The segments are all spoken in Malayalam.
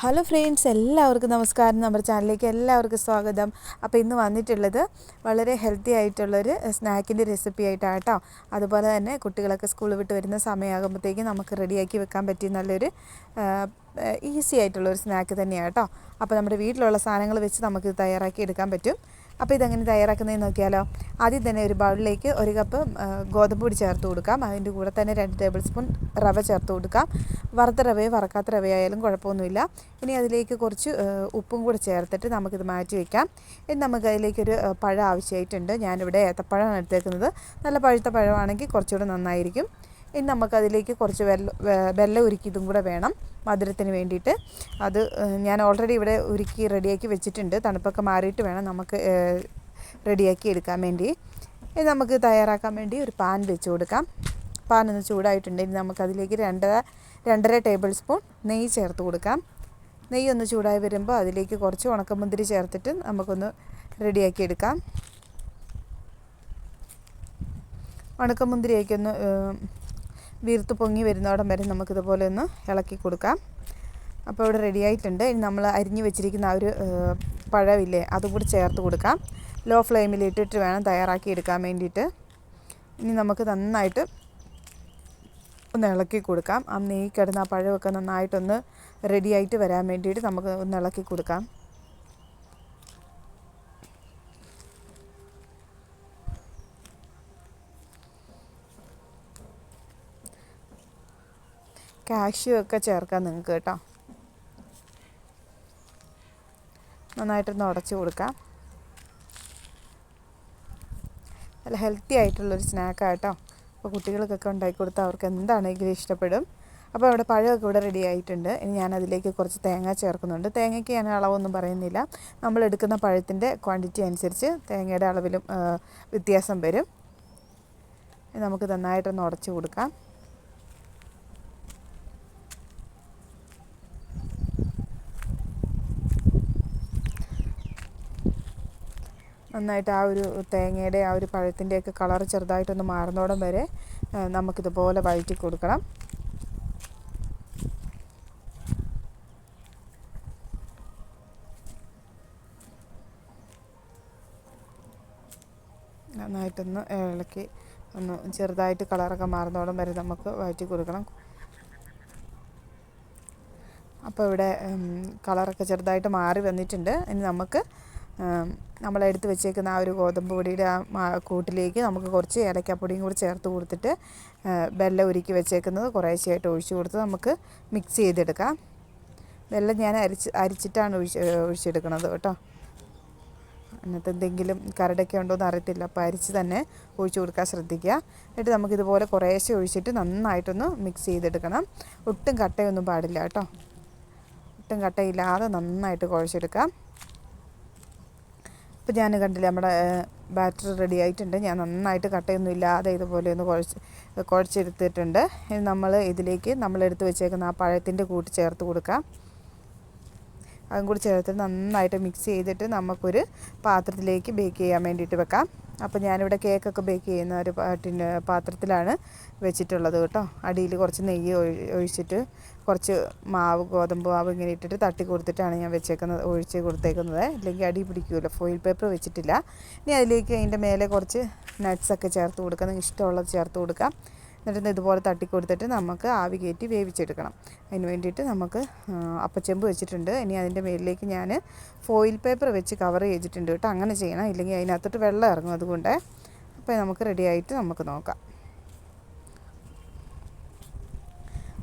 ഹലോ ഫ്രണ്ട്സ്, എല്ലാവർക്കും നമസ്കാരം. നമ്മുടെ ചാനലിലേക്ക് എല്ലാവർക്കും സ്വാഗതം. അപ്പോൾ ഇന്ന് വന്നിട്ടുള്ളത് വളരെ ഹെൽത്തി ആയിട്ടുള്ളൊരു സ്നാക്കിൻ്റെ റെസിപ്പി ആയിട്ടാണ് കേട്ടോ. അതുപോലെ തന്നെ കുട്ടികളൊക്കെ സ്കൂളിൽ വിട്ട് വരുന്ന സമയമാകുമ്പോഴത്തേക്കും നമുക്ക് റെഡിയാക്കി വെക്കാൻ പറ്റിയ നല്ലൊരു ഈസി ആയിട്ടുള്ളൊരു സ്നാക്ക് തന്നെയാണ് കേട്ടോ. അപ്പോൾ നമ്മുടെ വീട്ടിലുള്ള സാധനങ്ങൾ വെച്ച് നമുക്കിത് തയ്യാറാക്കി എടുക്കാൻ പറ്റും. അപ്പോൾ ഇതെങ്ങനെ തയ്യാറാക്കുന്നതെന്ന് നോക്കിയാലോ. ആദ്യം തന്നെ ഒരു ബൗളിലേക്ക് 1 കപ്പ് ഗോതമ്പ് പൊടി ചേർത്ത് കൊടുക്കാം. അതിൻ്റെ കൂടെ തന്നെ 2 ടേബിൾ സ്പൂൺ റവ ചേർത്ത് കൊടുക്കാം. വറുത്ത റവയോ വറക്കാത്ത റവയായാലും കുഴപ്പമൊന്നുമില്ല. ഇനി അതിലേക്ക് കുറച്ച് ഉപ്പും കൂടെ ചേർത്തിട്ട് നമുക്കിത് മാറ്റി വയ്ക്കാം. ഇനി നമുക്ക് അതിലേക്കൊരു പഴം ആവശ്യമായിട്ടുണ്ട്. ഞാനിവിടെ ഏത്തപ്പഴമാണ് എടുത്തേക്കുന്നത്. നല്ല പഴുത്ത പഴമാണെങ്കിൽ കുറച്ചുകൂടെ നന്നായിരിക്കും. ഇനി നമുക്കതിലേക്ക് കുറച്ച് വെള്ളം ഉരുക്കിയതും കൂടെ വേണം മധുരത്തിന് വേണ്ടിയിട്ട്. അത് ഞാൻ ഓൾറെഡി ഇവിടെ ഉരുക്കി റെഡിയാക്കി വെച്ചിട്ടുണ്ട്. തണുപ്പൊക്കെ മാറിയിട്ട് വേണം നമുക്ക് റെഡിയാക്കി എടുക്കാൻ വേണ്ടി. ഇനി നമുക്ക് തയ്യാറാക്കാൻ വേണ്ടി ഒരു പാൻ വെച്ച് കൊടുക്കാം. പാൻ ഒന്ന് ചൂടായിട്ടുണ്ടെങ്കിൽ നമുക്കതിലേക്ക് 2.5 ടേബിൾ സ്പൂൺ നെയ്യ് ചേർത്ത് കൊടുക്കാം. നെയ്യ് ഒന്ന് ചൂടായി വരുമ്പോൾ അതിലേക്ക് കുറച്ച് ഉണക്കമുന്തിരി ചേർത്തിട്ട് നമുക്കൊന്ന് റെഡിയാക്കി എടുക്കാം. ഉണക്കമുന്തിരിയൊക്കെ ഒന്ന് വീർത്ത് പൊങ്ങി വരുന്നോടം വരെ നമുക്കിതുപോലെ ഒന്ന് ഇളക്കി കൊടുക്കാം. അപ്പോൾ ഇവിടെ റെഡി ആയിട്ടുണ്ട്. ഇനി നമ്മൾ അരിഞ്ഞ് വെച്ചിരിക്കുന്ന ആ ഒരു പഴമില്ലേ, അതും കൂടി ചേർത്ത് കൊടുക്കാം. ലോ ഫ്ലെയിമിൽ ഇട്ടിട്ട് വേണം തയ്യാറാക്കി എടുക്കാൻ വേണ്ടിയിട്ട്. ഇനി നമുക്ക് നന്നായിട്ട് ഒന്ന് ഇളക്കി കൊടുക്കാം. ആ നെയ്യ് കിടന്ന ആ പഴമൊക്കെ നന്നായിട്ടൊന്ന് റെഡിയായിട്ട് വരാൻ വേണ്ടിയിട്ട് നമുക്ക് ഒന്ന് ഇളക്കി കൊടുക്കാം. കാഷ്യൂ ഒക്കെ ചേർക്കാം നിങ്ങൾക്ക് കേട്ടോ. നന്നായിട്ടൊന്ന് ഉടച്ച് കൊടുക്കാം. നല്ല ഹെൽത്തി ആയിട്ടുള്ളൊരു സ്നാക്കാണ് കേട്ടോ. അപ്പോൾ കുട്ടികൾക്കൊക്കെ ഉണ്ടാക്കി കൊടുത്താൽ അവർക്ക് എന്താണെങ്കിലും ഇഷ്ടപ്പെടും. അപ്പോൾ അവിടെ പഴമൊക്കെ ഇവിടെ റെഡി ആയിട്ടുണ്ട്. ഇനി ഞാനതിലേക്ക് കുറച്ച് തേങ്ങ ചേർക്കുന്നുണ്ട്. തേങ്ങയ്ക്ക് ഞാൻ അളവൊന്നും പറയുന്നില്ല. നമ്മൾ എടുക്കുന്ന പഴത്തിൻ്റെ ക്വാണ്ടിറ്റി അനുസരിച്ച് തേങ്ങയുടെ അളവിലും വ്യത്യാസം വരും. നമുക്ക് നന്നായിട്ടൊന്ന് ഉടച്ച് കൊടുക്കാം. നന്നായിട്ട് ആ ഒരു തേങ്ങയുടെ ആ ഒരു പഴത്തിൻ്റെയൊക്കെ കളർ ചെറുതായിട്ടൊന്ന് മാറുന്നോടം വരെ നമുക്കിതുപോലെ വഴറ്റി കൊടുക്കണം. നന്നായിട്ടൊന്ന് ഇളക്കി ഒന്ന് ചെറുതായിട്ട് കളറൊക്കെ മാറുന്നോടം വരെ നമുക്ക് വഴറ്റി കൊടുക്കണം. അപ്പോൾ ഇവിടെ കളറൊക്കെ ചെറുതായിട്ട് മാറി വന്നിട്ടുണ്ട്. ഇനി നമുക്ക് നമ്മളെടുത്ത് വെച്ചേക്കുന്ന ആ ഒരു ഗോതമ്പ് പൊടിയുടെ ആ കൂട്ടിലേക്ക് നമുക്ക് കുറച്ച് ഏലക്കാപ്പൊടിയും കൂടി ചേർത്ത് കൊടുത്തിട്ട് വെള്ളം ഉരുക്കി വെച്ചേക്കുന്നത് കുറേശ്ശെയായിട്ട് ഒഴിച്ച് കൊടുത്ത് നമുക്ക് മിക്സ് ചെയ്തെടുക്കാം. വെള്ളം ഞാൻ അരിച്ചിട്ടാണ് ഒഴിച്ചെടുക്കുന്നത് കേട്ടോ. എന്നിട്ട് എന്തെങ്കിലും കരടൊക്കെ ഉണ്ടോയെന്ന് അറിയത്തില്ല. അപ്പോൾ അരിച്ച് തന്നെ ഒഴിച്ച് കൊടുക്കാൻ ശ്രദ്ധിക്കുക. എന്നിട്ട് നമുക്കിതുപോലെ കുറേശ്ശെ ഒഴിച്ചിട്ട് നന്നായിട്ടൊന്ന് മിക്സ് ചെയ്തെടുക്കണം. ഒട്ടും കട്ടയൊന്നും പാടില്ല കേട്ടോ. ഒട്ടും കട്ടയില്ലാതെ നന്നായിട്ട് കുഴച്ചെടുക്കാം. ഇപ്പോൾ ഞാൻ കണ്ടില്ല, നമ്മുടെ ബാറ്റർ റെഡി ആയിട്ടുണ്ട്. ഞാൻ നന്നായിട്ട് കട്ടയൊന്നും ഇല്ലാതെ ഇതുപോലെ ഒന്ന് കുഴച്ചെടുത്തിട്ടുണ്ട്. ഇനി നമ്മൾ ഇതിലേക്ക് നമ്മളെടുത്ത് വെച്ചേക്കുന്ന ആ പഴത്തിൻ്റെ കൂട്ട് ചേർത്ത് കൊടുക്കാം. അതും കൂടി ചേർത്ത് നന്നായിട്ട് മിക്സ് ചെയ്തിട്ട് നമുക്കൊരു പാത്രത്തിലേക്ക് ബേക്ക് ചെയ്യാൻ വേണ്ടിയിട്ട് വെക്കാം. അപ്പോൾ ഞാനിവിടെ കേക്കൊക്കെ ബേക്ക് ചെയ്യുന്ന ഒരു പാത്രത്തിലാണ് വെച്ചിട്ടുള്ളത് കേട്ടോ. അടിയിൽ കുറച്ച് നെയ്യ് ഒഴിച്ചിട്ട് കുറച്ച് ഗോതമ്പ് മാവ് ഇങ്ങനെ ഇട്ടിട്ട് തട്ടി കൊടുത്തിട്ടാണ് ഞാൻ ഒഴിച്ച് കൊടുത്തേക്കുന്നത്. ഇല്ലെങ്കിൽ അടി പിടിക്കുമല്ലോ. ഫോയിൽ പേപ്പർ വെച്ചിട്ടില്ല. ഇനി അതിലേക്ക് അതിൻ്റെ മേലെ കുറച്ച് നട്ട്സൊക്കെ ചേർത്ത് കൊടുക്കാം. നിങ്ങൾക്ക് ഇഷ്ടമുള്ളത് ചേർത്ത് കൊടുക്കാം. എന്നിട്ട് ഇതുപോലെ തട്ടി കൊടുത്തിട്ട് നമുക്ക് ആവി കയറ്റി വേവിച്ചെടുക്കണം. അതിന് വേണ്ടിയിട്ട് നമുക്ക് അപ്പച്ചെമ്പ് വെച്ചിട്ടുണ്ട്. ഇനി അതിൻ്റെ മേലിലേക്ക് ഞാൻ ഫോയിൽ പേപ്പർ വെച്ച് കവർ ചെയ്തിട്ടുണ്ട് കേട്ടോ. അങ്ങനെ ചെയ്യണം, ഇല്ലെങ്കിൽ അതിനകത്തോട്ട് വെള്ളം ഇറങ്ങും. അതുകൊണ്ട് അപ്പോൾ നമുക്ക് റെഡിയായിട്ട് നമുക്ക് നോക്കാം.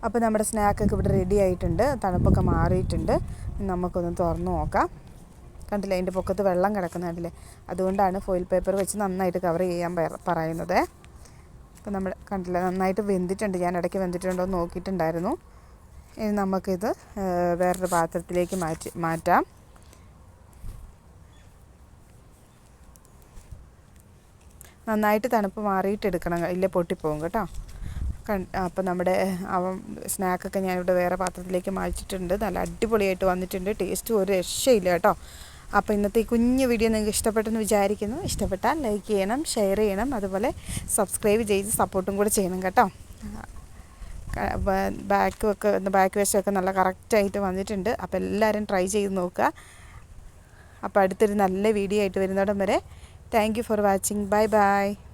അപ്പോൾ നമ്മുടെ സ്നാക്കൊക്കെ ഇവിടെ റെഡി ആയിട്ടുണ്ട്. തണുപ്പൊക്കെ മാറിയിട്ടുണ്ട്. നമുക്കൊന്ന് തുറന്ന് നോക്കാം. കണ്ടില്ലേ, അതിൻ്റെ പൊക്കത്ത് വെള്ളം കിടക്കുന്നുണ്ടല്ലേ. അതുകൊണ്ടാണ് ഫോയിൽ പേപ്പർ വെച്ച് നന്നായിട്ട് കവർ ചെയ്യാൻ പറയുന്നത്. അപ്പോൾ നമ്മൾ കണ്ടില്ല, നന്നായിട്ട് വെന്തിട്ടുണ്ട്. ഞാൻ ഇടയ്ക്ക് വെന്തിട്ടുണ്ടോ എന്ന് നോക്കിയിട്ടുണ്ടായിരുന്നു. ഇനി നമുക്കിത് വേറൊരു പാത്രത്തിലേക്ക് മാറ്റാം. നന്നായിട്ട് തണുപ്പ് മാറിയിട്ട് എടുക്കണം, ഇല്ല പൊട്ടിപ്പോകും കേട്ടോ. അപ്പോൾ നമ്മുടെ സ്നാക്കൊക്കെ ഞാനിവിടെ വേറെ പാത്രത്തിലേക്ക് മാറ്റിയിട്ടുണ്ട്. നല്ല അടിപൊളിയായിട്ട് വന്നിട്ടുണ്ട്. ടേസ്റ്റ് ഒരു രക്ഷയില്ല കേട്ടോ. അപ്പോൾ ഇന്നത്തെ ഈ കുഞ്ഞു വീഡിയോ നിങ്ങൾക്ക് ഇഷ്ടപ്പെട്ടെന്ന് വിചാരിക്കുന്നു. ഇഷ്ടപ്പെട്ടാൽ ലൈക്ക് ചെയ്യണം, ഷെയർ ചെയ്യണം, അതുപോലെ സബ്സ്ക്രൈബ് ചെയ്ത് സപ്പോർട്ടും കൂടെ ചെയ്യണം കേട്ടോ. ബാക്ക് വശമൊക്കെ നല്ല കറക്റ്റായിട്ട് വന്നിട്ടുണ്ട്. അപ്പോൾ എല്ലാവരും ട്രൈ ചെയ്ത് നോക്കുക. അപ്പോൾ അടുത്തൊരു നല്ല വീഡിയോ ആയിട്ട് വരുന്നിടം വരെ thank you for watching. Bye bye.